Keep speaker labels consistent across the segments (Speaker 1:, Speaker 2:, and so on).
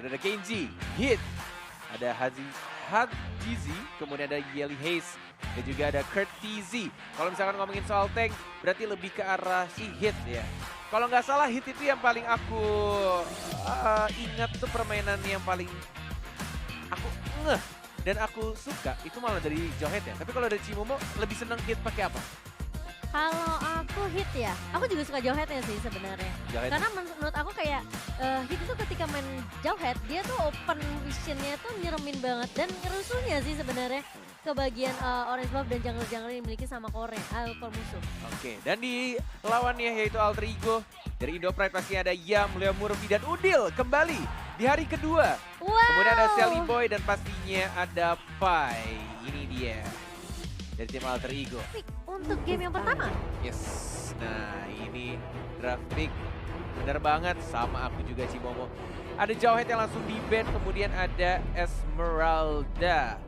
Speaker 1: Sudah ada Kenji, Hit, ada Hajizi, kemudian ada Yelly Hayes, dan juga ada Kurt TZ. Kalau misalkan ngomongin soal tank, berarti lebih ke arah si Hit ya. Kalau nggak salah Hit itu yang paling aku ingat tuh permainan yang paling aku ngeh dan aku suka itu malah dari Jawhead ya. Tapi kalau dari Cimomo lebih seneng Hit pakai apa?
Speaker 2: Kalau aku Hit ya, aku juga suka Jawhead-nya sih sebenarnya.
Speaker 1: Jawhead.
Speaker 2: Karena menurut aku kayak Hit itu ketika main Jawhead, dia tuh open vision-nya tuh nyeremin banget. Dan ngerusuhnya sih sebenarnya ke bagian orange buff dan jungle-jungle yang dimiliki sama core musuh.
Speaker 1: Oke, dan di lawannya yaitu Alter Ego. Dari Indo Pride pasti ada Yam, Leo Murphy, dan Udil kembali di hari kedua.
Speaker 2: Wow.
Speaker 1: Kemudian ada Sally Boy dan pastinya ada Pai. Ini dia dari tim Alter Ego.
Speaker 2: Untuk game yang pertama.
Speaker 1: Yes, nah ini draft pick. Bener banget, sama aku juga Cimomo. Ada Jawhead yang langsung di ban, kemudian ada Esmeralda.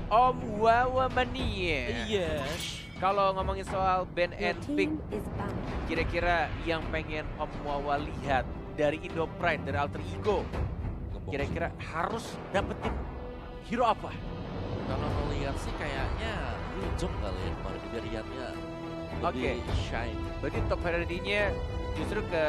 Speaker 1: Om Wawa Mania.
Speaker 3: Yes.
Speaker 1: Kalau ngomongin soal ban and pick, kira-kira yang pengen Om Wawa lihat dari Indo Pride, dari Alter Ego, kira-kira harus dapetin hero apa?
Speaker 3: Kalau melihat sih kayaknya Yuzong kali ya kemarin dia lihatnya
Speaker 1: Oke.
Speaker 3: lebih shine.
Speaker 1: Berarti top priority-nya justru ke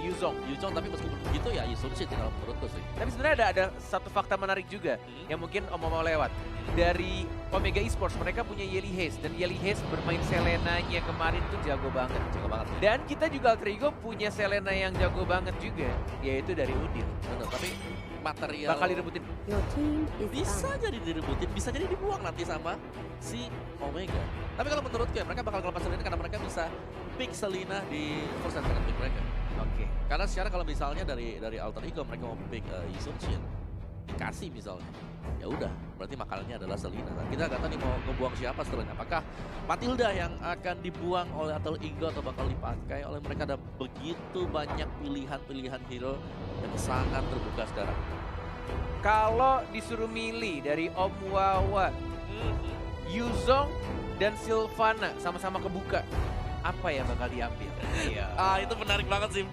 Speaker 1: Yuzong.
Speaker 3: Yuzong tapi meskipun begitu ya Yuzong sih kalau menurutku sih.
Speaker 1: Tapi sebenarnya ada satu fakta menarik juga yang mungkin Om mau lewat. Dari Omega Esports mereka punya Yelly Hayes dan Yelly Hayes bermain Selena-nya kemarin tuh jago banget.
Speaker 3: Jago banget ya.
Speaker 1: Dan kita juga Alter Ego punya Selena yang jago banget juga, yaitu dari Udil.
Speaker 3: Bener, tapi material
Speaker 1: Bakal direbutin.
Speaker 3: bisa jadi direbutin, bisa jadi dibuang nanti sama si Omega. Tapi kalau menurutku ya mereka bakal ngelepas Selena karena mereka bisa pick Selena di first and second pick mereka.
Speaker 1: Oke.
Speaker 3: Karena secara kalau misalnya dari Alter Ego mereka mau pick Yuzong Shin, dikasih misalnya, ya udah berarti makalnya adalah Selena. Nah, kita nggak tahu nih mau ngebuang siapa setelahnya. Apakah Matilda yang akan dibuang oleh Alter Ego atau bakal dipakai oleh mereka? Ada begitu banyak pilihan-pilihan hero yang sangat terbuka sekarang.
Speaker 1: Kalau disuruh milih dari Om Wawa, Yuzong dan Sylvana sama-sama kebuka, apa yang bakal diambil? Iya.
Speaker 3: Itu menarik banget sih.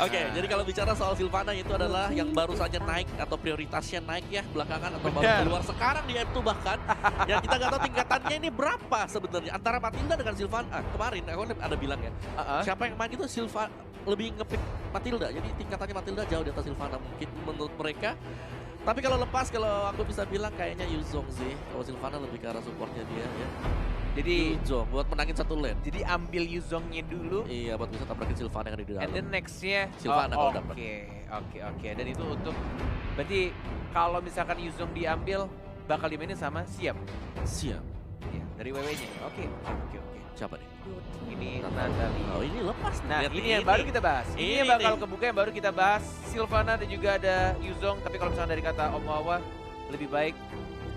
Speaker 3: Oke, jadi kalau bicara soal Sylvana itu adalah yang baru saja naik atau prioritasnya naik ya belakangan atau baru
Speaker 1: Benar.
Speaker 3: keluar sekarang di M2 bahkan. Ya kita nggak tahu tingkatannya ini berapa sebenarnya antara Matilda dengan Sylvana. Kemarin aku ada bilang ya, siapa yang main itu Sylvana lebih ngepick Matilda. Jadi tingkatannya Matilda jauh di atas Sylvana mungkin menurut mereka. Tapi kalau lepas, kalau aku bisa bilang kayaknya Yuzong sih. Kalau Sylvana lebih ke arah supportnya dia ya.
Speaker 1: Jadi
Speaker 3: Yuzong buat menangin satu lane.
Speaker 1: Jadi ambil Yuzongnya dulu.
Speaker 3: Iya, buat bisa tabrakin Sylvana yang ada di dalam.
Speaker 1: And then nextnya
Speaker 3: Sylvana kalau dapat.
Speaker 1: Oke. Dan itu untuk berarti kalau misalkan Yuzong diambil bakal dimainin sama Siap.
Speaker 3: Siap.
Speaker 1: Iya, dari WW-nya. Oke.
Speaker 3: Siapa nih?
Speaker 1: Ini Natalie.
Speaker 3: Oh ini lepas.
Speaker 1: Nah,
Speaker 3: Lihat
Speaker 1: ini
Speaker 3: nih,
Speaker 1: yang baru kita bahas. Ini
Speaker 3: Ini
Speaker 1: yang bakal
Speaker 3: nih.
Speaker 1: kebuka yang baru kita bahas. Sylvana dan juga ada Yuzong, tapi kalau misalnya dari kata Om Wawa lebih baik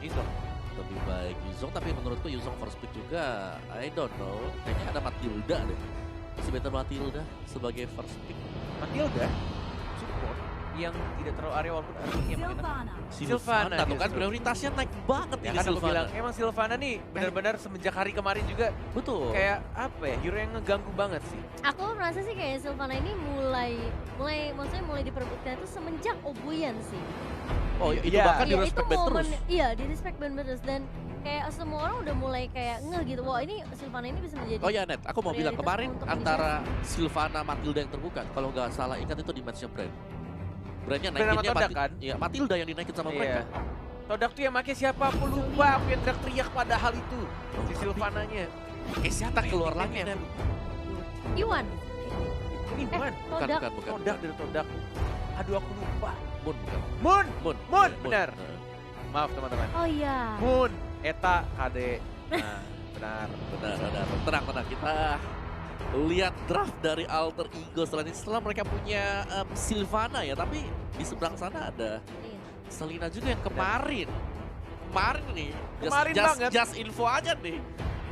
Speaker 1: Yuzong.
Speaker 3: Lebih baik Yuzong, tapi menurutku Yuzong first pick juga. I don't know. Kayaknya ada Matilda deh. Masih better Matilda sebagai first pick.
Speaker 1: Matilda support yang tidak terlalu area walaupun artinya makin Sylvana
Speaker 3: tuh kan
Speaker 1: justru.
Speaker 3: prioritasnya naik banget
Speaker 1: Ya
Speaker 3: ini
Speaker 1: kan aku
Speaker 3: Sylvana.
Speaker 1: bilang emang Sylvana nih benar-benar semenjak hari kemarin juga
Speaker 3: Betul.
Speaker 1: kayak apa ya, hero yang ngeganggu banget sih.
Speaker 2: Aku merasa sih kayak Sylvana ini mulai diperebutkan itu semenjak Obuyan sih.
Speaker 3: Oh itu
Speaker 1: Iya.
Speaker 3: bahkan di
Speaker 2: Iya,
Speaker 3: respect band terus.
Speaker 2: Iya, di respect band terus dan kayak semua orang udah mulai kayak ngeh gitu. Wah, ini Sylvana ini bisa menjadi
Speaker 3: Oh ya Net, aku mau bilang
Speaker 2: prioritas
Speaker 3: kemarin
Speaker 2: untuk
Speaker 3: antara Sylvana Matilda yang terbuka. Kalau nggak salah ingat itu di matchnya Brand. Brandnya
Speaker 1: Brand sama
Speaker 3: naikinnya
Speaker 1: Todak kan?
Speaker 3: Iya, Matilda yang dinaikin sama mereka.
Speaker 1: Todak tuh yang make siapa aku lupa, aku yang teriak-teriak padahal itu si Sylvananya.
Speaker 3: Siapa keluar lagi Net?
Speaker 2: Iwan.
Speaker 1: Ini bukan
Speaker 2: Todak.
Speaker 3: Bukan.
Speaker 1: Todak dari Todak. Aduh aku lupa.
Speaker 3: Moon bukan.
Speaker 1: Moon, benar.
Speaker 3: Nah,
Speaker 1: Maaf teman-teman.
Speaker 2: Oh iya.
Speaker 1: Moon, Eta, KD. Nah, benar.
Speaker 3: benar. Tenang. Kita lihat draft dari Alter Ego setelah mereka punya Sylvana ya, tapi di seberang sana ada
Speaker 2: Iya.
Speaker 3: Selena juga yang kemarin nih
Speaker 1: Kemarin banget.
Speaker 3: just info aja nih,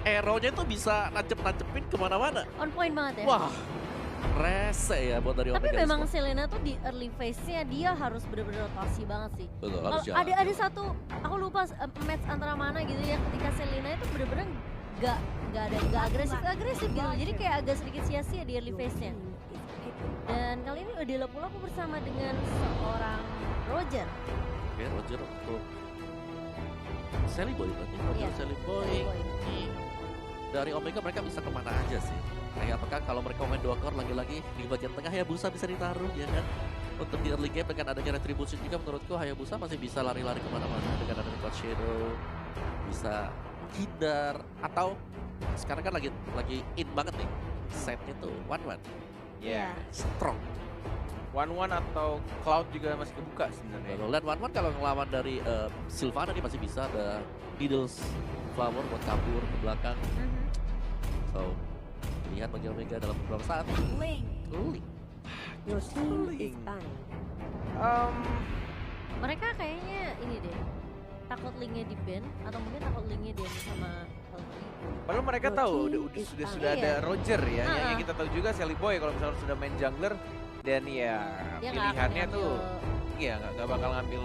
Speaker 3: arrow-nya itu bisa nancep-nancepin kemana-mana.
Speaker 2: On point banget ya.
Speaker 3: Wah, rese ya buat dari
Speaker 2: Tapi
Speaker 3: Omega
Speaker 2: memang
Speaker 3: Esports.
Speaker 2: Selena tuh di early phase-nya dia harus bener-bener rotasi banget sih.
Speaker 3: Betul,
Speaker 2: Kalau
Speaker 3: harus jalan.
Speaker 2: ada satu, aku lupa match antara mana gitu ya, ketika Selena itu bener-bener gak agresif gitu. Jadi kayak agak sedikit sia-sia di early phase-nya. Dan kali ini udah lapu-lapu bersama dengan seorang Roger.
Speaker 3: Oke, Roger untuk Sally Boy berarti. Roger
Speaker 2: Iya,
Speaker 3: Sally Boy.
Speaker 2: Sally Boy.
Speaker 3: Dari Omega mereka bisa kemana aja sih? Kayak apakah kalau mereka main 2 core lagi-lagi di bagian tengah Hayabusa bisa ditaruh ya kan? Untuk di early game dengan adanya Retribution juga menurutku Hayabusa masih bisa lari-lari kemana-mana dengan adanya God Shadow. Bisa hindar atau sekarang kan lagi in banget nih setnya tuh 1-1
Speaker 1: Ya,
Speaker 3: strong.
Speaker 1: 1-1 atau Cloud juga masih kebuka sebenarnya.
Speaker 3: Dan 1-1 kalau ngelawan dari Sylvana dia masih bisa ada Needles Flower buat kabur ke belakang. So lihat bagi Omega dalam beberapa saat. Link.
Speaker 4: Your team is
Speaker 1: Link.
Speaker 4: banned.
Speaker 2: Mereka kayaknya ini deh, takut linknya di ban atau mungkin takut linknya dia sama Alter Ego.
Speaker 1: Padahal mereka
Speaker 4: Your
Speaker 1: tahu
Speaker 4: team
Speaker 1: udah
Speaker 4: is
Speaker 1: sudah
Speaker 2: out.
Speaker 1: ada
Speaker 2: Iya.
Speaker 1: Roger ya, yang
Speaker 2: Ah.
Speaker 1: kita tahu juga Sally Boy kalau misalnya sudah main jungler dan ya
Speaker 2: Dia nggak akan
Speaker 1: pilihannya
Speaker 2: ngambil-
Speaker 1: tuh iya nggak bakal ngambil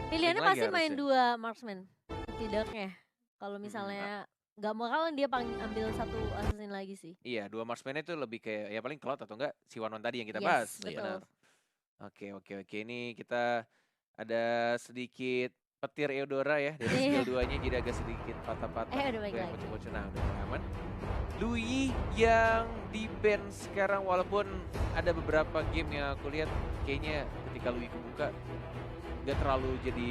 Speaker 2: pilihannya
Speaker 1: lagi
Speaker 2: pasti main
Speaker 1: harusnya.
Speaker 2: 2 marksman setidaknya. Kalau misalnya nggak mau kalah dia ambil 1 assassin lagi sih.
Speaker 1: Iya, 2 marksman itu lebih kayak ya paling Cloud atau enggak si One tadi yang kita
Speaker 2: Yes,
Speaker 1: bahas.
Speaker 2: betul.
Speaker 1: Benar. Oke, ini kita ada sedikit petir Eudora ya dari
Speaker 2: Iya.
Speaker 1: skill 2-nya jadi agak sedikit patah-patah.
Speaker 2: Udah baik
Speaker 1: Itu yang
Speaker 2: lagi.
Speaker 1: bocor-bocor. Nah, udah mulai aman. Louis yang di ban sekarang walaupun ada beberapa game yang aku lihat kayaknya ketika Louis kebuka nggak terlalu jadi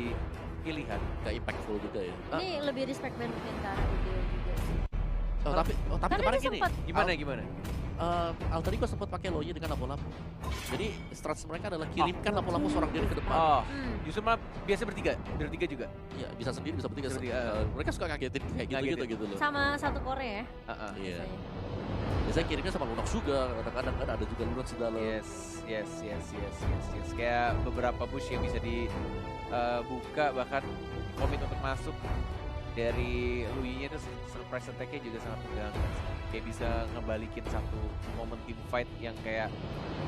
Speaker 1: pilihan.
Speaker 3: Gak impactful juga ya.
Speaker 2: Ini lebih respect band mungkin ke arah Udeo juga sih.
Speaker 3: Tapi
Speaker 2: Karena
Speaker 3: kemarin
Speaker 2: dia
Speaker 3: gini.
Speaker 2: sempat
Speaker 1: Gimana?
Speaker 3: Alter Ego sempat pakai Loye dengan lampu-lampu. Jadi strategi mereka adalah kirimkan lampu-lampu seorang diri ke depan.
Speaker 1: Oh,
Speaker 2: Hmm.
Speaker 1: justru malah biasa bertiga juga.
Speaker 3: Iya, bisa sendiri, bisa bertiga.
Speaker 1: Bisa bertiga,
Speaker 3: Mereka suka ngagetin kayak
Speaker 1: Ngagetin.
Speaker 3: gitu loh.
Speaker 2: Sama 1 core ya.
Speaker 1: Heeh.
Speaker 3: Iya.
Speaker 2: biasanya.
Speaker 3: Biasanya kirimnya sama Lunox juga. Kadang-kadang kan ada juga Lunox di dalam.
Speaker 1: Yes. Kayak beberapa push yang bisa dibuka bahkan komit untuk masuk dari Louis-nya itu surprise attack-nya juga sangat mengganggu. Kayak bisa ngebalikin satu momen team fight yang kayak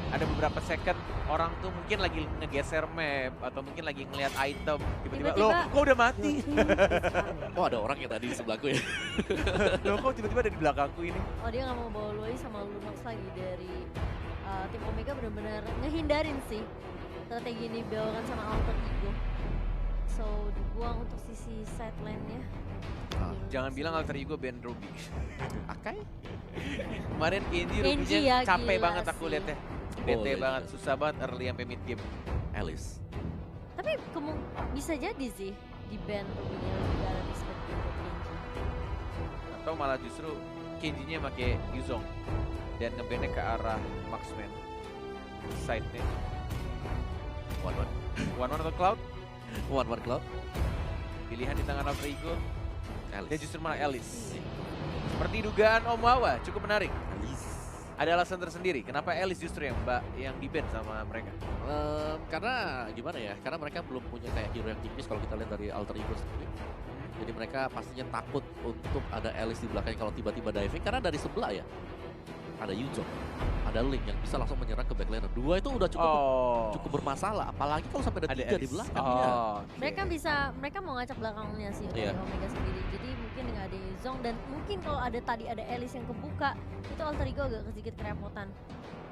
Speaker 1: ada beberapa second orang tuh mungkin lagi ngegeser map atau mungkin lagi ngelihat item tiba-tiba loh
Speaker 2: Tiba-tiba-
Speaker 1: kok udah mati.
Speaker 4: Your team is banned.
Speaker 3: Oh, ada orang yang tadi di sebelahku ya.
Speaker 1: Loh kok tiba-tiba ada di belakangku ini.
Speaker 2: Oh dia nggak mau bawa Loi sama Lunox lagi dari tim Omega, benar-benar ngehindarin sih strategi ini dibawakan sama Alter Ego. So dibuang untuk sisi side lane-nya.
Speaker 1: Jangan bilang Alter Ego band Ruby.
Speaker 3: Akai?
Speaker 1: Kemarin Kenji
Speaker 2: Kenji
Speaker 1: Ruby-nya
Speaker 2: ya,
Speaker 1: capek
Speaker 2: gila
Speaker 1: banget aku
Speaker 2: sih.
Speaker 1: liatnya. Bete
Speaker 3: iya
Speaker 1: banget,
Speaker 3: juga.
Speaker 1: susah banget early sampai mid game.
Speaker 3: Alice.
Speaker 2: Tapi bisa jadi sih di band Ruby-nya lebih ke arah respect untuk Kenji.
Speaker 1: Atau malah justru Kenji-nya pakai Yuzong dan ngebandnya ke arah marksman. Side-nya.
Speaker 3: One
Speaker 1: One atau Cloud,
Speaker 3: Cloud.
Speaker 1: pilihan di tangan Alter Ego.
Speaker 3: Alice.
Speaker 1: Dan justru malah Alice. Seperti dugaan Om Wawa, cukup menarik.
Speaker 3: Alice.
Speaker 1: Ada alasan tersendiri, kenapa Alice justru yang di-ban sama mereka?
Speaker 3: Karena gimana ya? Karena mereka belum punya kayak hero yang tipis kalau kita lihat dari Alter Ego sendiri. Jadi mereka pastinya takut untuk ada Alice di belakangnya kalau tiba-tiba diving karena dari sebelah ya. Ada Yuzong, ada Link yang bisa langsung menyerang ke backliner. 2 itu udah cukup bermasalah, apalagi kalau sampai ada 3 di
Speaker 1: Alice.
Speaker 3: belakang
Speaker 1: Oh,
Speaker 3: ya.
Speaker 1: oke.
Speaker 2: Mereka mau ngacak belakangnya sih
Speaker 3: Iya.
Speaker 2: dari Omega sendiri. Jadi mungkin nggak ada Yuzong dan mungkin kalau tadi ada Alice yang kebuka, itu Alter Ego agak sedikit kerepotan.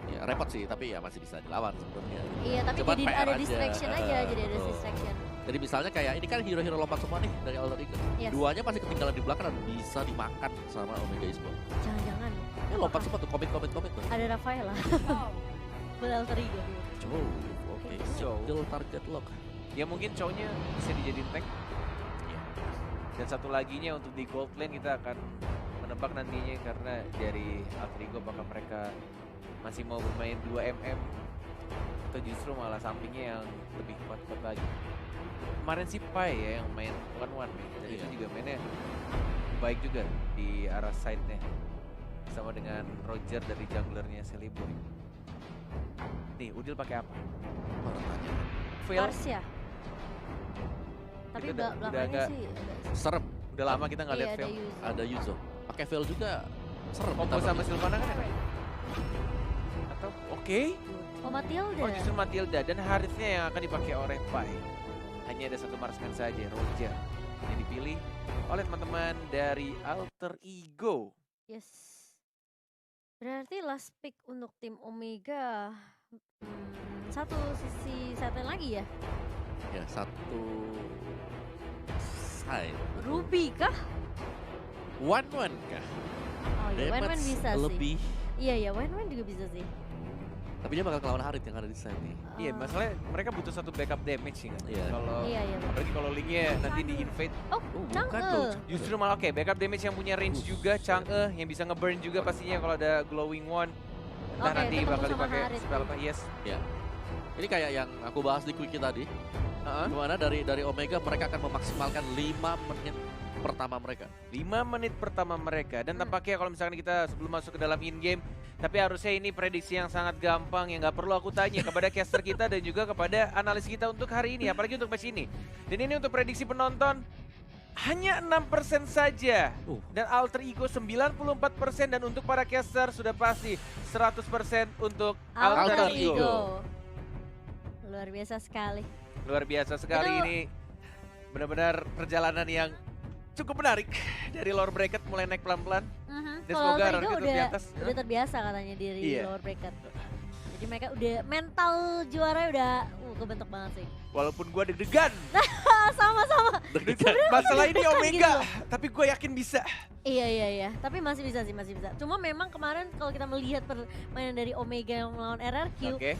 Speaker 3: Ya, repot sih, tapi ya masih bisa dilawan sebenarnya.
Speaker 2: Iya, tapi
Speaker 3: Cuman
Speaker 2: jadi
Speaker 3: PR
Speaker 2: ada
Speaker 3: aja.
Speaker 2: distraction aja, jadi ada
Speaker 3: Betul.
Speaker 2: distraction.
Speaker 3: Jadi misalnya kayak ini kan hero-hero lompat semua nih dari Alter Ego.
Speaker 2: Yes.
Speaker 3: 2-nya pasti ketinggalan di belakang dan bisa dimakan sama Omega Esport.
Speaker 2: Jangan-jangan
Speaker 3: Ya lompat semua tuh, komit tuh.
Speaker 2: ada Rafael lah. Buat Alter Ego.
Speaker 3: Jauh, oke.
Speaker 1: Jauh.
Speaker 3: Single target lock.
Speaker 1: Ya mungkin cowoknya bisa dijadiin tank.
Speaker 3: Iya.
Speaker 1: Dan satu laginya untuk di gold lane kita akan menebak nantinya karena dari Alter Ego apakah mereka masih mau bermain 2 atau justru malah sampingnya yang lebih kuat-kuat lagi. Kemarin si Pai ya yang main 1-1 nih, dan
Speaker 3: Iya.
Speaker 1: itu juga mainnya baik juga di arah side-nya. Sama dengan Roger dari junglernya Sally Boy. Nih, Udil pakai apa?
Speaker 3: Orang tanya.
Speaker 1: Veil,
Speaker 2: Marcia. Tapi
Speaker 1: Kita udah
Speaker 2: belakangnya
Speaker 1: agak-
Speaker 2: sih
Speaker 3: Serem,
Speaker 1: udah lama kita nggak
Speaker 2: iya,
Speaker 1: lihat
Speaker 2: ada
Speaker 1: Veil.
Speaker 2: Yuzong.
Speaker 3: ada Yuzo. Pakai veil juga serem.
Speaker 1: Combo
Speaker 3: ditambah
Speaker 1: sama
Speaker 3: Yuzo.
Speaker 1: Sylvana kan ada? Atau oke?
Speaker 2: Oh Matilda.
Speaker 1: Oh justru Matilda dan harusnya yang akan dipakai oleh Pai. Hanya ada satu marksman saja, Roger. Yang dipilih oleh teman-teman dari Alter Ego.
Speaker 2: Yes. Berarti last pick untuk tim Omega. Satu sisi side lane lagi ya.
Speaker 3: Ya, satu side.
Speaker 2: Ruby kah?
Speaker 3: 1-1 kah?
Speaker 2: Oh iya, Wen
Speaker 3: Damage
Speaker 2: bisa sih.
Speaker 3: lebih.
Speaker 2: Iya iya, Wen juga bisa sih.
Speaker 3: Tapi dia bakal kelawan Harit yang ada di side nih.
Speaker 1: Iya,
Speaker 2: Eh,
Speaker 1: masalahnya mereka butuh satu backup damage sih kan.
Speaker 3: Iya.
Speaker 1: Kalau
Speaker 2: Iya iya.
Speaker 1: apalagi kalau linknya nanti di invade,
Speaker 2: Oh,
Speaker 3: bukan
Speaker 2: Chang'e.
Speaker 3: dong.
Speaker 1: justru malah oke, backup damage yang punya range juga, Chang'e yang bisa ngeburn juga pastinya kalau ada glowing one. Entah
Speaker 2: Oke,
Speaker 1: nanti
Speaker 2: ketemu
Speaker 1: bakal
Speaker 2: sama
Speaker 1: dipakai
Speaker 2: Harit.
Speaker 1: spell apa? Yes.
Speaker 3: Ya. Ini kayak yang aku bahas di quickie tadi.
Speaker 1: Heeh.
Speaker 3: Gimana dari Omega mereka akan memaksimalkan 5 menit pertama mereka.
Speaker 1: 5 menit pertama mereka dan
Speaker 2: Hmm.
Speaker 1: tampaknya kalau misalkan kita sebelum masuk ke dalam in game, tapi harusnya ini prediksi yang sangat gampang yang nggak perlu aku tanya kepada caster kita dan juga kepada analis kita untuk hari ini, apalagi untuk match ini. Dan ini untuk prediksi penonton hanya 6% saja dan Alter Ego 94% dan untuk para caster sudah pasti 100% untuk Alter
Speaker 2: Alter
Speaker 1: Ego.
Speaker 2: Ego. Luar biasa sekali.
Speaker 1: Luar biasa sekali
Speaker 2: Itu-
Speaker 1: ini, benar-benar perjalanan yang cukup menarik dari lower bracket mulai naik pelan-pelan. Dan
Speaker 2: Kalau
Speaker 1: semoga
Speaker 2: Alter Ego
Speaker 1: Rarity tetap di atas.
Speaker 2: udah terbiasa katanya dari
Speaker 1: Iya.
Speaker 2: lower bracket. Jadi mereka udah mental juara udah kebentuk banget sih.
Speaker 1: Walaupun gue deg-degan,
Speaker 2: Sama-sama.
Speaker 1: masalah ini
Speaker 2: deg-degan
Speaker 1: Omega,
Speaker 2: gitu.
Speaker 1: tapi gue yakin bisa.
Speaker 2: Iya. Tapi masih bisa sih, masih bisa. Cuma memang kemarin kalau kita melihat permainan dari Omega yang melawan RRQ,
Speaker 1: Oke.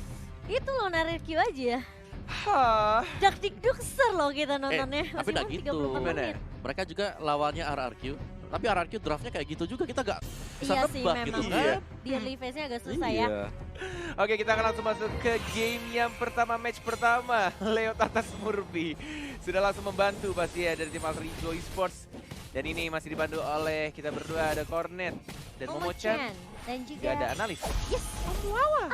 Speaker 2: itu lawan RRQ aja ya.
Speaker 1: Hah.
Speaker 2: Dak dikduk ser loh kita nontonnya.
Speaker 3: tapi nggak
Speaker 2: Meskipun
Speaker 3: gitu.
Speaker 2: 34
Speaker 1: Gimana?
Speaker 2: menit.
Speaker 3: Mereka juga lawannya RRQ. Tapi RRQ draftnya kayak gitu juga, kita gak bisa
Speaker 2: Iya sih
Speaker 3: nebak
Speaker 2: memang.
Speaker 3: gitu
Speaker 1: Iya.
Speaker 3: kan.
Speaker 2: Di early phase-nya agak susah ya.
Speaker 1: Oke, kita akan langsung masuk ke game yang pertama, match pertama. Leo Tatas Murphy sudah langsung membantu pasti ya dari tim Alter Ego Esports. Dan ini masih dibantu oleh kita berdua, ada Cornet dan Momo-chan.
Speaker 2: Dan
Speaker 1: Juga
Speaker 2: juga
Speaker 1: ada analis.
Speaker 2: yes, Amuawa.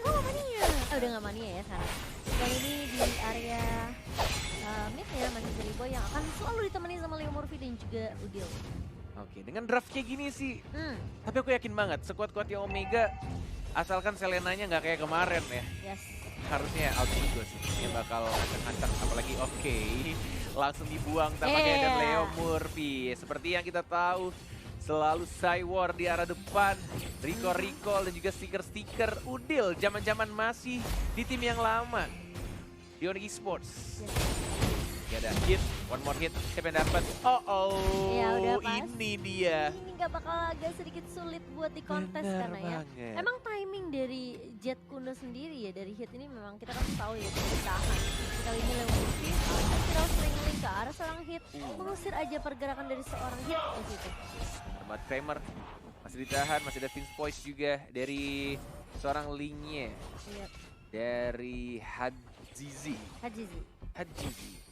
Speaker 2: Oh, mania. Udah gak mania ya sekarang. Kali ini di area mid ya masih Seliboy yang akan selalu ditemani sama Leo Murphy dan juga Udil.
Speaker 1: Oke, dengan draft kayak gini sih,
Speaker 2: Hmm,
Speaker 1: tapi aku yakin banget sekuat-kuatnya Omega, asalkan Selenanya nggak kayak kemarin ya.
Speaker 2: yes.
Speaker 1: Harusnya Alter Ego sih yang bakal acak-acak, apalagi oke langsung dibuang tampaknya dan Leo Murphy. Seperti yang kita tahu, selalu Cywar di arah depan, recall dan juga stiker-stiker Udil zaman-zaman masih di tim yang lama di Onyx Esports. Gak ada hit, one more hit, siapa yang dapat?
Speaker 2: Ya, udah pas.
Speaker 1: Ini dia.
Speaker 2: Ini nggak bakal agak sedikit sulit buat di kontes
Speaker 1: Benar
Speaker 2: karena ya.
Speaker 1: banget.
Speaker 2: Emang timing dari Jet Kuno sendiri ya dari hit ini memang kita kan tahu ya bisa ditahan. Kali ini Leo Murphy viral link ke arah seorang hit, mengusir aja pergerakan dari seorang hit di situ.
Speaker 1: Ahmad Kramer masih ditahan, masih ada Vince Poise juga dari seorang linknya
Speaker 2: Iya,
Speaker 1: dari Hajizi.
Speaker 2: Hajizi.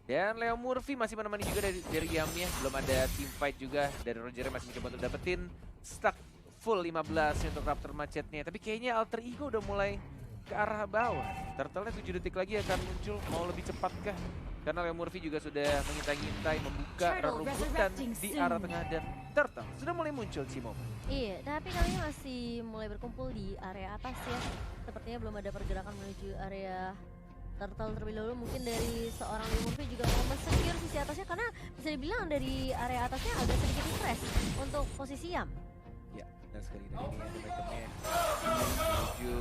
Speaker 1: Dan Leo Murphy masih menemani juga dari Yamnya, belum ada team fight juga dari Roger masih mencoba untuk dapetin stack full 15 untuk Raptor Macetnya. Tapi kayaknya Alter Ego udah mulai ke arah bawah. Turtle-nya 7 detik lagi akan muncul, mau lebih cepatkah? Karena Leo Murphy juga sudah mengintai-ngintai, membuka rerumputan di arah tengah dan Turtle sudah mulai muncul Cimo.
Speaker 2: Iya, tapi kali ini masih mulai berkumpul di area atas ya. Sepertinya belum ada pergerakan menuju area Turtle terlebih dahulu. Mungkin dari seorang Leo Murphy juga mau men-secure sisi atasnya karena bisa dibilang dari area atasnya agak sedikit stress untuk posisi Yam.
Speaker 1: Ya, dan sekali dan ini ada itemnya menuju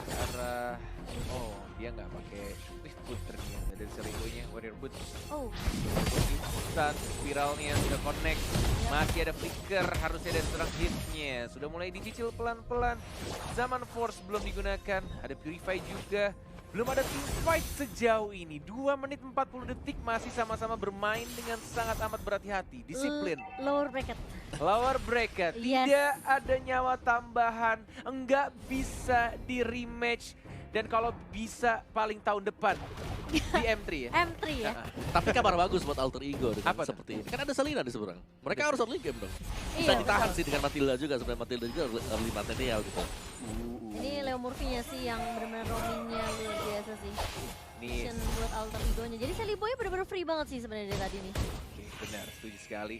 Speaker 1: ke arah, oh dia nggak pakai Swiftfoot ternyata dari Seliboynya, Warrior Boot.
Speaker 2: Oh,
Speaker 1: Instant spiralnya sudah connect, masih ada flicker, harusnya ada serang hitnya, sudah mulai dicicil pelan-pelan. Zaman Force belum digunakan, ada Purify juga. Belum ada team fight sejauh ini. 2 menit 40 detik masih sama-sama bermain dengan sangat amat berhati-hati. Disiplin.
Speaker 2: Lower bracket.
Speaker 1: Lower bracket.
Speaker 2: Yes.
Speaker 1: Tidak ada nyawa tambahan. Enggak bisa di rematch. Dan kalau bisa paling tahun depan. Di M3 ya.
Speaker 2: M3 ya.
Speaker 3: Tapi kabar bagus buat Alter Ego dengan
Speaker 1: Apa tuh?
Speaker 3: seperti ini. Kan ada Selina di seberang. Mereka harus early game dong. Bisa
Speaker 2: Iya,
Speaker 3: ditahan
Speaker 2: betul.
Speaker 3: sih dengan Matilda juga. Sebenarnya Matilda juga early material gitu.
Speaker 2: Ini Leo Murphy-nya sih yang benar-benar roamingnya luar biasa sih.
Speaker 1: Nih,
Speaker 2: Mission buat Alter Ego-nya. Jadi Sally Boy benar-benar free banget sih sebenarnya dari tadi nih.
Speaker 1: oke, benar, setuju sekali.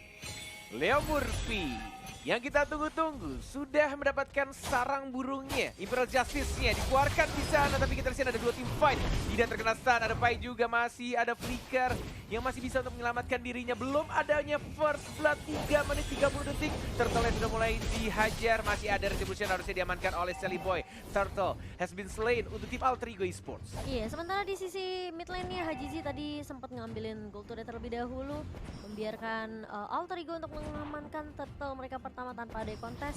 Speaker 1: Leo Murphy yang kita tunggu-tunggu sudah mendapatkan sarang burungnya. Imperial Justice-nya dikeluarkan di sana, tapi kita lihat ada 2 tim fight. Tidak terkena stun, ada Pai juga, masih ada Flicker yang masih bisa untuk menyelamatkan dirinya. Belum adanya First Blood, 3 menit 30 detik. Turtle sudah mulai dihajar, masih ada Retribution harusnya diamankan oleh Sally Boy. Turtle has been slain untuk tim Alter Ego Esports.
Speaker 2: Iya, sementara di sisi mid lane-nya Hajizi tadi sempat ngambilin gold turret terlebih dahulu, membiarkan Alter Ego untuk mengamankan turtle mereka pertama tanpa ada kontes.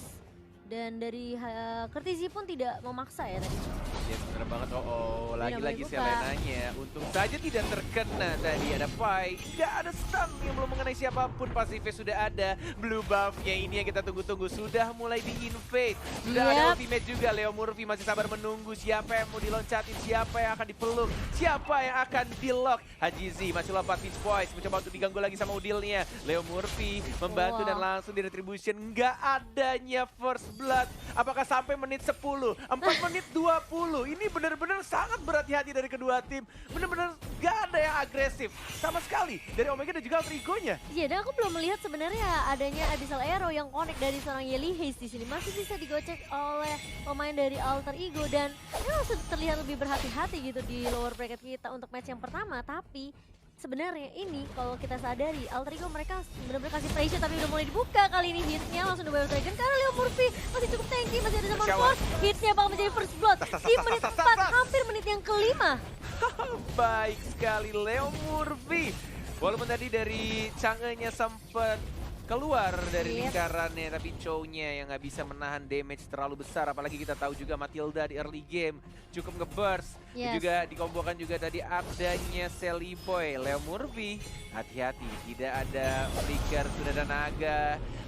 Speaker 2: Dan dari Curtizy pun tidak memaksa ya tadi.
Speaker 1: Ya bener banget, lagi-lagi
Speaker 2: boleh buka.
Speaker 1: Selenanya. Untung saja tidak terkena tadi, ada Pai. Tidak ada stun yang belum mengenai siapapun, pasifnya sudah ada. Blue buff-nya ini yang kita tunggu-tunggu sudah mulai di-invade. Sudah ada ultimate juga, Leo Murphy masih sabar menunggu siapa yang mau diloncatin, siapa yang akan dipeluk, siapa yang akan di-lock. Hajizi masih lompat Peach Boys, mencoba untuk diganggu lagi sama udilnya. Leo Murphy membantu dan langsung di retribution. Nggak adanya first blood. Apakah sampai menit 10? 4 menit 20. Ini benar-benar sangat berhati-hati dari kedua tim. Benar-benar nggak ada yang agresif sama sekali dari Omega dan juga Alter Ego-nya.
Speaker 2: Iya, dan aku belum melihat sebenarnya adanya Abyssal Arrow yang connect dari seorang Yeli Haze di sini. Masih bisa digocek oleh pemain dari Alter Ego dan memang terlihat lebih berhati-hati gitu di lower bracket kita untuk match yang pertama. Tapi sebenarnya ini kalau kita sadari Alter Ego mereka benar-benar kasih pressure, tapi udah mulai dibuka kali ini hitnya langsung di Dragon karena Leo Murphy masih cukup tanky, masih ada zaman force. Hitnya bakal menjadi first blood di menit 4, hampir menit yang kelima.
Speaker 1: Baik sekali Leo Murphy. Walaupun tadi dari Chang'e-nya sempat keluar dari lingkarannya, tapi Chow-nya yang nggak bisa menahan damage terlalu besar. Apalagi kita tahu juga Matilda di early game cukup nge-burst. Juga dikombokan juga tadi adanya Sally Boy. Leo Murphy hati-hati, tidak ada flicker, sudah ada naga.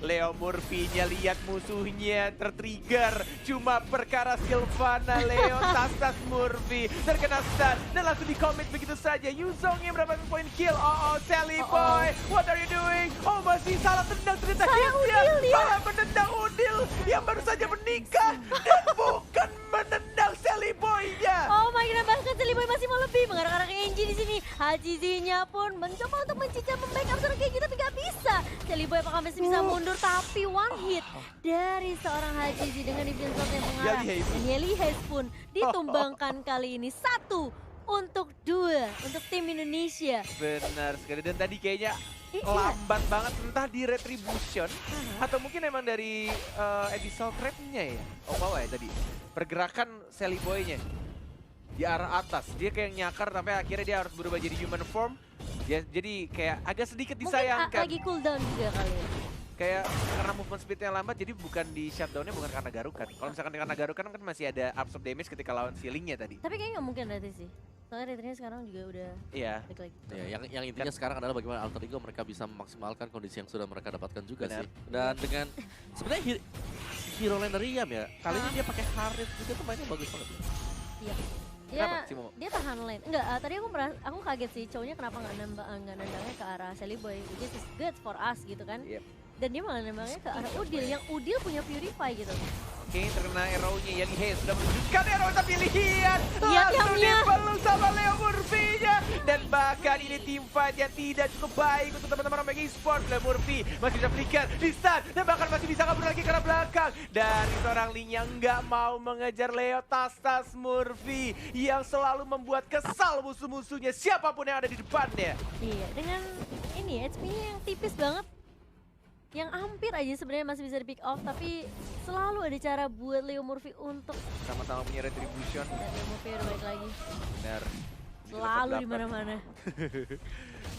Speaker 1: Leo Murphy-nya lihat musuhnya tertrigger cuma perkara Sylvana. Leo tas Murphy terkena stun dan langsung di-commit begitu saja. Yuzong yang mendapatkan point kill. Sally Boy, what are you doing? Masih salah tendang ternyata hitnya. Salah menendang Udil yang baru saja menikah dan bukan menendang Sally Boy-nya.
Speaker 2: Oh my god, bahkan Sally Boy masih mau lebih mengarah-arah ke Engie di sini. Hajizi-nya pun mencoba untuk mencicil membackup seorang kayak gitu, tapi gak bisa. Sally Boy apakah masih bisa mundur, tapi one hit dari seorang Hajizi dengan defense slot yang mengarah. Yeli Haze pun ditumbangkan kali ini. 1 untuk 2 untuk tim Indonesia.
Speaker 1: Benar sekali, dan tadi kayaknya lambat banget, entah di retribution atau mungkin emang dari Abyssal Trap-nya ya. Bawah ya tadi pergerakan Sally Boy-nya di arah atas, dia kayak nyakar sampai akhirnya dia harus berubah jadi human form. Dia jadi kayak agak sedikit disayangkan.
Speaker 2: Mungkin lagi cooldown juga kali ya.
Speaker 1: Kayak karena movement speednya lambat, jadi bukan di shutdownnya bukan karena garukan. Kalau misalkan karena garukan kan masih ada absorb damage ketika lawan ceilingnya tadi.
Speaker 2: Tapi kayaknya nggak mungkin berarti sih. Soalnya retrinya sekarang juga udah balik lagi.
Speaker 3: Ya, yang intinya sekarang adalah bagaimana Alter Ego mereka bisa memaksimalkan kondisi yang sudah mereka dapatkan juga sih. Dan dengan sebenarnya hero lane dari Yam ya, kali ini dia pakai Harith juga tuh mainnya bagus banget.
Speaker 2: Iya. Dia tahan lane. Enggak, tadi aku kaget sih Chow-nya kenapa nggak nendangnya ke arah Sally Boy, which is good for us gitu kan. Dan dia malah nembaknya ke arah Udil, yang Udil punya Purify gitu.
Speaker 1: Oke, terkena arrow-nya Yeli Haze sudah menunjukkan arrow, tapi lihat langsung
Speaker 2: Yamnya
Speaker 1: dipeluk sama Leo Murphy-nya. Dan bahkan ini team fight yang tidak cukup baik untuk teman-teman Omega Esports. Leo Murphy masih bisa flicker, di stun, dan bahkan masih bisa kabur lagi ke arah belakang. Dari seorang Ling yang nggak mau mengejar Leo, tas Murphy yang selalu membuat kesal musuh-musuhnya siapapun yang ada di depannya.
Speaker 2: Iya, dengan ini HP-nya yang tipis banget, yang hampir aja sebenarnya masih bisa di pick off, tapi selalu ada cara buat Leo Murphy untuk
Speaker 1: sama-sama punya retribution.
Speaker 2: dan Leo Murphy udah balik lagi.
Speaker 1: Benar.
Speaker 2: Selalu di mana-mana.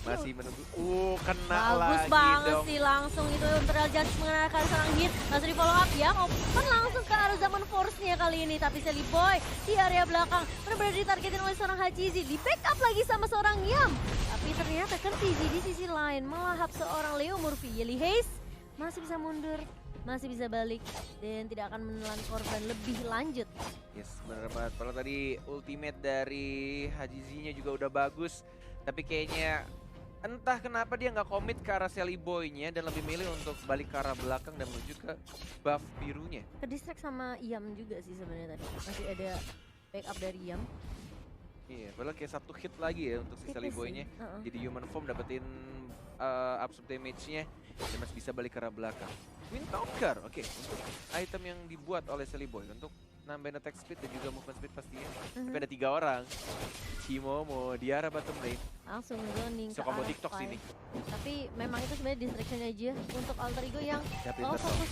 Speaker 1: Masih menunggu. Kena
Speaker 2: bagus
Speaker 1: lagi
Speaker 2: banget
Speaker 1: dong.
Speaker 2: sih, langsung itu Imperial Justice mengenalkan serang hit, langsung di follow up ya, open langsung ke arah zaman force-nya kali ini, tapi Sally Boy di area belakang benar-benar ditargetin oleh seorang Hajizi, di backup lagi sama seorang Yam, tapi ternyata Curtizy di sisi lain melahap seorang Leo Murphy. Yeli Haze masih bisa mundur, masih bisa balik, dan tidak akan menelan korban lebih lanjut.
Speaker 1: Yes, bener banget. Kalau tadi ultimate dari Hajizi-nya juga udah bagus, tapi kayaknya entah kenapa dia nggak komit ke arah Sally Boy-nya dan lebih milih untuk balik ke arah belakang dan menuju ke buff birunya.
Speaker 2: Ke distract sama Yam juga sih sebenarnya tadi. Masih ada backup dari Yam.
Speaker 1: Iya, padahal kayak satu hit lagi ya untuk si Sally Boy-nya. Jadi human form dapetin absorb damage-nya dan masih bisa balik ke arah belakang. Windtalker, oke, untuk item yang dibuat oleh Sally Boy untuk nambahin attack speed dan juga movement speed pastinya. Tapi ada 3 orang. Cimomo di arah bottom lane.
Speaker 2: Langsung zoning
Speaker 1: So
Speaker 2: ke
Speaker 1: combo
Speaker 2: arah
Speaker 1: TikTok
Speaker 2: Pai.
Speaker 1: sini.
Speaker 2: Tapi memang itu sebenarnya distraction aja untuk alter ego yang
Speaker 1: Siapin turtle.
Speaker 2: fokus.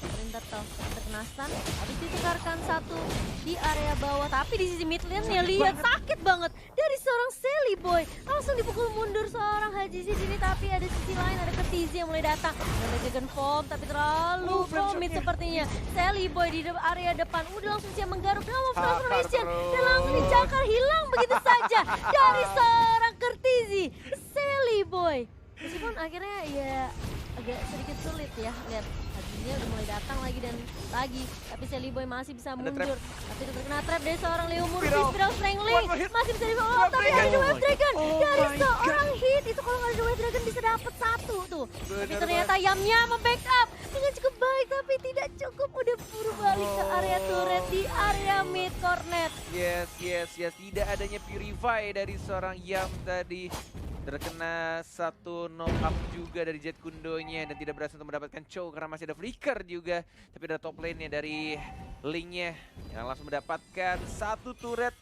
Speaker 2: Printer toh terkena stun, habis ditukarkan satu di area bawah, tapi di sisi mid lane-nya lihat sakit banget dari seorang Sally Boy. Langsung dipukul mundur seorang Haji di sini, tapi ada sisi lain, ada Kertizi yang mulai datang. Ada Dragon Form, tapi terlalu komit sepertinya. Sally Boy di area depan udah langsung siap menggaruk dalam transformation dan langsung dijakar hilang begitu saja dari seorang Kertizi. Sally Boy. Meskipun akhirnya ya agak sedikit sulit ya, lihat Hajinya udah mulai datang lagi dan lagi, tapi Sally Boy masih bisa mundur. Tapi terkena trap dari seorang Leo Murphy, Spiral Strangling masih bisa dibawa, tapi ada The Wave Dragon dari seorang hit. Itu kalau nggak ada The Wave Dragon bisa dapat satu tuh. Tapi ternyata Yamnya membackup dengan cukup baik, tapi tidak cukup, udah buru balik ke area turret di area mid cornet.
Speaker 1: Yes. Tidak adanya Purify dari seorang Yam tadi. Terkena satu knock up juga dari Jet Kundonya dan tidak berhasil untuk mendapatkan Chow karena masih ada Flicker juga. Tapi ada top lane-nya dari Link-nya yang langsung mendapatkan satu turret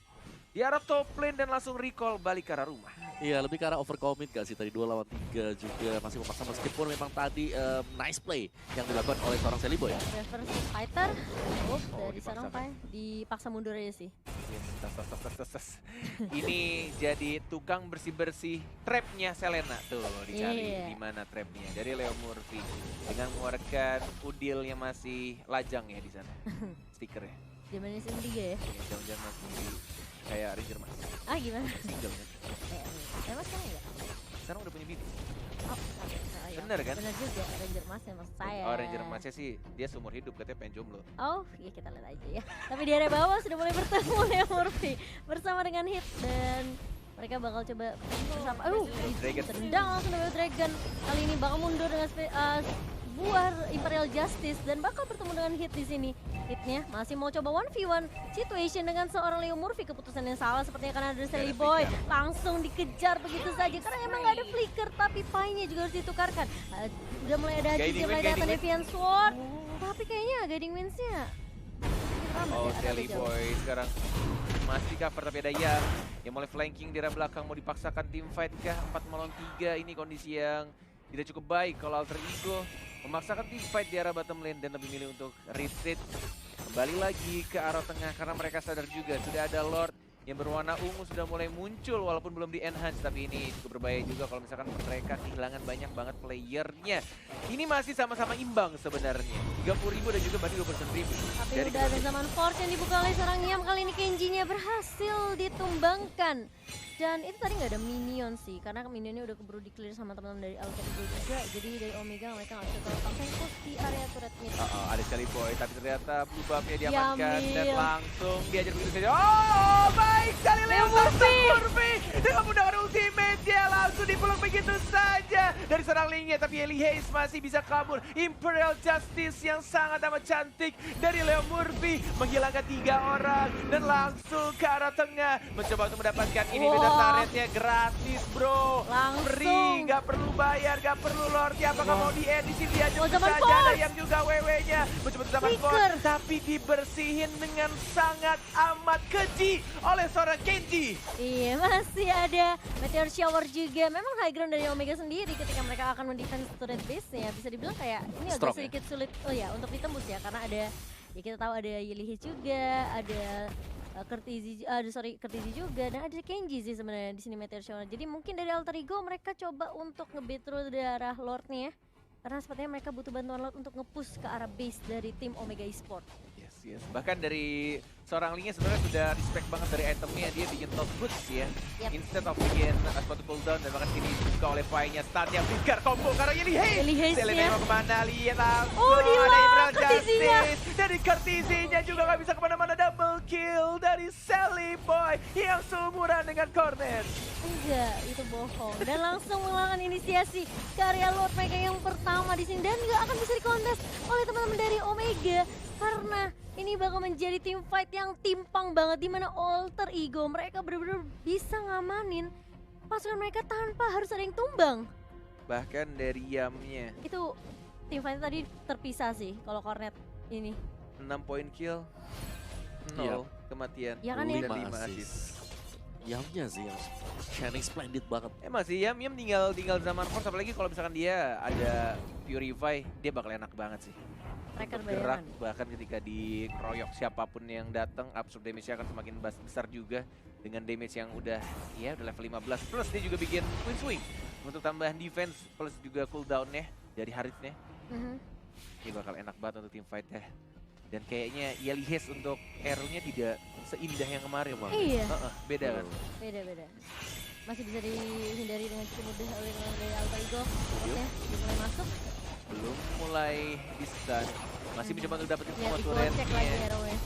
Speaker 1: di arah top lane dan langsung recall balik ke arah rumah.
Speaker 3: Iya, lebih ke arah overcommit gak sih tadi 2 lawan 3 juga masih memaksa meskipun memang tadi nice play yang dilakukan oleh seorang Sally Boy.
Speaker 2: Reverse fighter, dari seorang Pai dipaksa mundur aja sih.
Speaker 1: Tas. Ini jadi tukang bersih-bersih trapnya Selena tuh dicari di mana trapnya dari Leo Murphy dengan mengeluarkan udil yang masih lajang ya di sana stikernya.
Speaker 2: Zamannya SIM 3 ya?
Speaker 1: Jangan-jangan masih kayak Ranger Mas.
Speaker 2: Ah gimana?
Speaker 1: Single kan?
Speaker 2: Emang sekarang enggak?
Speaker 1: Sekarang udah punya bini.
Speaker 2: Oh, iya.
Speaker 1: Bener kan?
Speaker 2: Bener juga, Ranger Mas ya maksud saya.
Speaker 1: Oh, Ranger Masnya sih dia seumur hidup katanya pengen jomblo.
Speaker 2: Oh, ya kita lihat aja ya. Tapi di area bawah sudah mulai bertemu Leo Murphy bersama dengan Hit dan mereka bakal coba bersama.
Speaker 1: Dragon.
Speaker 2: Tendang langsung dari Dragon. Kali ini bakal mundur dengan buah Imperial Justice dan bakal bertemu dengan Hit di sini. Hitnya masih mau coba 1v1 situation dengan seorang Leo Murphy. Keputusan yang salah sepertinya karena ada Sally Boy. Langsung dikejar begitu saja karena emang gak ada flicker, tapi Pai-nya juga harus ditukarkan. Udah mulai ada Haji, mulai datang Deviant Sword. Tapi kayaknya Guiding Winds-nya
Speaker 1: Oh, Sally Boy sekarang masih cover tapi ada yang mulai flanking di arah belakang, mau dipaksakan team fight kah? 4 melawan 3, ini kondisi yang tidak cukup baik kalau Alter Ego memaksakan team fight di arah bottom lane dan lebih milih untuk retreat kembali lagi ke arah tengah karena mereka sadar juga sudah ada Lord yang berwarna ungu sudah mulai muncul walaupun belum di enhance, tapi ini cukup berbahaya juga kalau misalkan mereka kehilangan banyak banget playernya. Ini masih sama-sama imbang sebenarnya, 30.000 dan juga masih 20%.
Speaker 2: Tapi udah ada zaman Force yang dibuka oleh seorang Yam, kali ini Kenji-nya berhasil ditumbangkan. Dan itu tadi nggak ada minion sih, karena minionnya udah keburu di clear sama teman-teman dari Alter Ego juga. Jadi dari Omega mereka nggak bisa terlalu fokus di area turret mid.
Speaker 1: Ada Sally Boy, tapi ternyata blue buff-nya diamankan dan
Speaker 2: Yamil.
Speaker 1: langsung diajar begitu saja. Oh, baik sekali Leo Murphy dengan menggunakan ultimate dia langsung dipeluk begitu saja dari seorang Link-nya, tapi Eli Hayes masih bisa kabur. Imperial Justice yang sangat amat cantik dari Leo Murphy menghilangkan 3 orang dan langsung ke arah tengah mencoba untuk mendapatkan ini. Turretnya gratis bro,
Speaker 2: Langsung.
Speaker 1: free, gak perlu bayar, gak perlu Lord. Apakah mau di-end di sini aja
Speaker 2: zaman
Speaker 1: saja ada yang juga WW-nya mencoba untuk zaman
Speaker 2: Flicker.
Speaker 1: tapi dibersihin dengan sangat amat keji oleh seorang Kenji.
Speaker 2: Iya, masih ada Meteor Shower juga. Memang high ground dari Omega sendiri ketika mereka akan mendefense turret base ya, bisa dibilang kayak ini agak
Speaker 3: Strong,
Speaker 2: sedikit sulit untuk ditembus ya, karena ada ya kita tahu ada Yelihi juga, ada Kertizi juga, dan ada Kenji sih sebenarnya di sini Meteor Shower. Jadi mungkin dari Alter Ego mereka coba untuk nge-bait through darah Lord-nya ya. Karena sepertinya mereka butuh bantuan Lord untuk nge-push ke arah base dari tim Omega Esports.
Speaker 1: Yes. Bahkan dari seorang Link-nya sebenarnya sudah respect banget dari itemnya, dia bikin top boots ya.
Speaker 2: Yep.
Speaker 1: Instead of bikin sepatu cooldown dan bahkan sini dibuka oleh Pai-nya stunnya Flicker combo karena Eli Hayes. Selena mau kemana, lihat langsung ada Imperial
Speaker 2: Kertizinya.
Speaker 1: Justice. Dari Kertizinya juga gak bisa kemana-mana, double kill dari Sally Boy yang seumuran dengan Cornet.
Speaker 2: Enggak, itu bohong. Dan langsung melakukan inisiasi karya Lord Mega yang pertama di sini. Dan nggak akan bisa dikontes oleh teman-teman dari Omega. Karena ini bakal menjadi team fight yang timpang banget. Dimana Alter Ego mereka benar-benar bisa ngamanin pasukan mereka tanpa harus ada yang tumbang.
Speaker 1: Bahkan dari Yamnya
Speaker 2: Itu team fight tadi terpisah sih kalau Cornet ini.
Speaker 1: 6 poin kill, 0
Speaker 3: Iya.
Speaker 1: kematian,
Speaker 2: Ya kan ya?
Speaker 1: 5
Speaker 3: 5
Speaker 1: assist.
Speaker 3: Yamnya sih yang shining splendid banget.
Speaker 1: Emang sih Yam tinggal zaman force, apalagi kalau misalkan dia ada Purify, dia bakal enak banget sih.
Speaker 2: Tracker
Speaker 1: Untuk gerak,
Speaker 2: bayangan.
Speaker 1: bahkan ketika dikeroyok siapapun yang datang, absorb damage-nya akan semakin besar juga. Dengan damage yang udah level 15, plus dia juga bikin Queen Swing untuk tambahan defense, plus juga cooldown-nya dari Harithnya. Ini bakal enak banget untuk team fight ya. Dan kayaknya Yali Haze untuk arrow-nya tidak seindah yang kemarin bang.
Speaker 2: Iya.
Speaker 1: Beda kan?
Speaker 2: Beda-beda. Masih bisa dihindari dengan cukup mudah oleh teman dari Alter Ego. Oke, mulai masuk.
Speaker 1: Belum mulai di-stun. Masih mencoba untuk dapetin
Speaker 2: Ya,
Speaker 1: semua
Speaker 2: di-cek lagi
Speaker 1: turretnya.
Speaker 2: arrow-nya.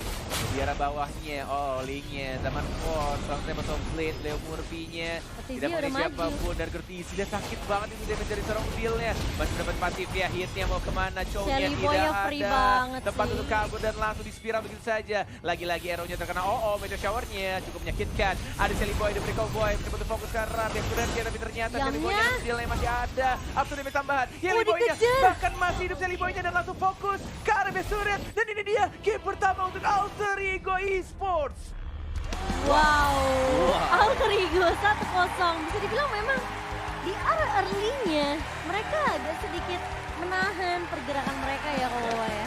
Speaker 1: Di arah bawahnya, linknya, Zaman Force, langsung masuk Blade, Leo Murphy-nya.
Speaker 2: Petizia
Speaker 1: Tidak
Speaker 2: udah
Speaker 1: mengenai
Speaker 2: maju.
Speaker 1: siapapun, dan Gertisi dia sakit banget itu damage dari seorang deal-nya. Masih mendapat pasif ya, hitnya mau kemana, Chow-nya
Speaker 2: Shelly
Speaker 1: tidak
Speaker 2: Boy-nya
Speaker 1: ada.
Speaker 2: free banget
Speaker 1: Tempat
Speaker 2: sih.
Speaker 1: untuk kabur dan langsung di-spiral begitu saja. Lagi-lagi arrow-nya terkena, Meteor Shower-nya cukup menyakitkan. Ada Shelly Boy, The Brickle Boy, mencoba untuk fokus ke arah Bekurensia, tapi ternyata Shelly
Speaker 2: Yamnya.
Speaker 1: Boy-nya deal-nya masih ada. Absurd damage tambahan, Shelly Boy-nya
Speaker 2: dikejar.
Speaker 1: bahkan masih hidup Shelly Boy-nya dan langsung fokus ke arah Besuret. Dan ini dia game pertama untuk Alter Ego Esports.
Speaker 2: Wow.
Speaker 3: Wow.
Speaker 2: Alter Ego 1-0. Bisa dibilang memang di arah early-nya mereka agak sedikit menahan pergerakan mereka ya kalau ya.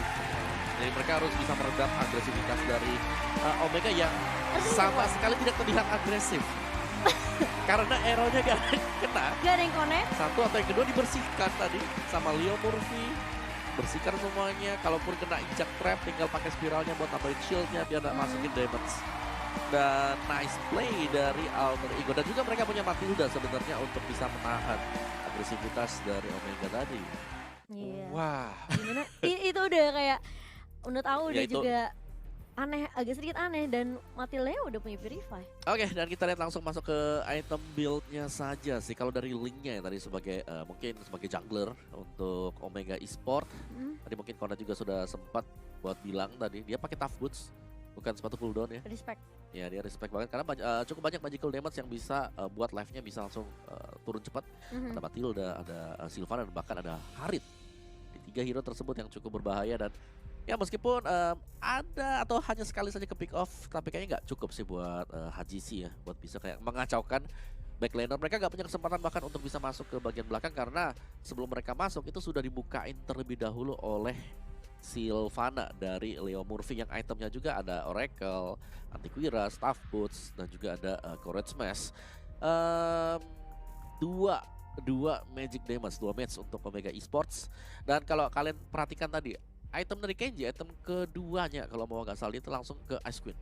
Speaker 3: Jadi mereka harus bisa meredam agresivitas dari Omega yang
Speaker 2: Artinya
Speaker 3: sama
Speaker 2: apa?
Speaker 3: sekali tidak terlihat agresif. Karena arrow-nya gak ada yang kena.
Speaker 2: Gak ada yang connect.
Speaker 3: Satu atau yang kedua dibersihkan tadi sama Leo Murphy. Bersihkan semuanya, kalaupun kena injak trap tinggal pakai spiralnya buat tambahin shieldnya biar gak masukin damage. Dan nice play dari Alter Ego. Dan juga mereka punya Matilda sebenarnya untuk bisa menahan agresivitas dari Omega tadi.
Speaker 2: Iya.
Speaker 1: Wah.
Speaker 2: Gimana? Itu udah kayak menurut aku
Speaker 3: Ya
Speaker 2: udah
Speaker 3: itu-
Speaker 2: juga aneh, agak sedikit aneh dan Matilda udah punya Purify.
Speaker 3: Oke, dan kita lihat langsung masuk ke item build-nya saja sih. Kalau dari linknya ya tadi sebagai mungkin sebagai jungler untuk Omega Esport. Tadi mungkin Kona juga sudah sempat buat bilang tadi dia pakai tough boots, bukan sepatu cooldown ya.
Speaker 2: Respect.
Speaker 3: Ya dia respect banget karena cukup banyak magical damage yang bisa buat life-nya bisa langsung turun cepat. Ada Matilda, ada Sylvana, dan bahkan ada Harith. Di 3 hero tersebut yang cukup berbahaya dan ya meskipun ada atau hanya sekali saja ke pick off, tapi kayaknya nggak cukup sih buat HGC ya, buat bisa kayak mengacaukan backlaner. Mereka nggak punya kesempatan bahkan untuk bisa masuk ke bagian belakang karena sebelum mereka masuk itu sudah dibukain terlebih dahulu oleh Sylvana dari Leo Murphy yang itemnya juga ada Oracle, Antiquira, Staff Boots, dan juga ada Courage Smash. Dua magic damage, 2 match untuk Omega Esports. Dan kalau kalian perhatikan tadi, item dari Kenji, item keduanya kalau mau nggak salah itu langsung ke Ice Queen.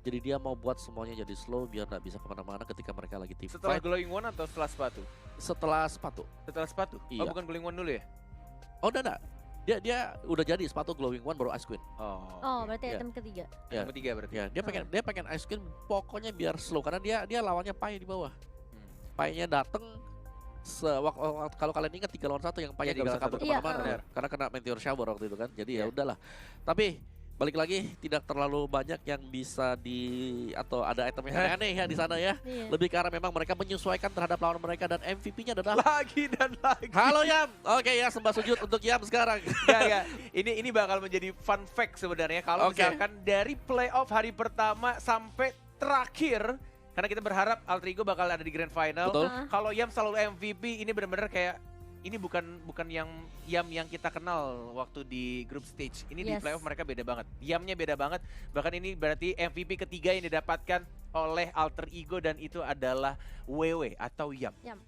Speaker 3: Jadi dia mau buat semuanya jadi slow biar nggak bisa kemana-mana ketika mereka lagi team
Speaker 1: Setelah
Speaker 3: fight.
Speaker 1: Glowing One atau setelah sepatu?
Speaker 3: Setelah sepatu.
Speaker 1: Setelah sepatu?
Speaker 3: Iya.
Speaker 1: Oh bukan Glowing One dulu ya?
Speaker 3: Oh udah. Dia udah jadi sepatu Glowing One baru Ice Queen.
Speaker 2: Oh, berarti
Speaker 3: Iya.
Speaker 2: item ketiga.
Speaker 3: Ya.
Speaker 1: Yang ketiga berarti?
Speaker 3: Ya, dia pengen Ice Queen pokoknya biar slow karena dia lawannya Pai di bawah. Painya dateng kalau kalian ingat 3 lawan 1 yang Pai
Speaker 1: Iya,
Speaker 3: nggak bisa
Speaker 1: 3 lawan
Speaker 3: kabur
Speaker 1: 1.
Speaker 3: kemana-mana
Speaker 1: Iya,
Speaker 3: kan? Karena kena meteor shower waktu itu kan. Jadi ya
Speaker 1: Iya.
Speaker 3: udahlah. Tapi balik lagi tidak terlalu banyak yang bisa atau ada item yang aneh ya di sana ya.
Speaker 2: Iya.
Speaker 3: Lebih karena memang mereka menyesuaikan terhadap lawan mereka dan MVP-nya adalah
Speaker 1: Lagi dan lagi.
Speaker 3: Halo Yam. Oke ya, sembah sujud untuk Yam sekarang.
Speaker 1: Gak. Ini bakal menjadi fun fact sebenarnya kalau
Speaker 3: Oke.
Speaker 1: misalkan dari playoff hari pertama sampai terakhir, karena kita berharap Alter Ego bakal ada di grand final.
Speaker 3: Betul.
Speaker 1: Kalau Yam selalu MVP, ini benar-benar kayak ini bukan yang Yam yang kita kenal waktu di group stage. Ini di
Speaker 2: Yes.
Speaker 1: playoff mereka beda banget. Yamnya beda banget. Bahkan ini berarti MVP ketiga yang didapatkan oleh Alter Ego dan itu adalah WW atau Yam.
Speaker 2: Yam.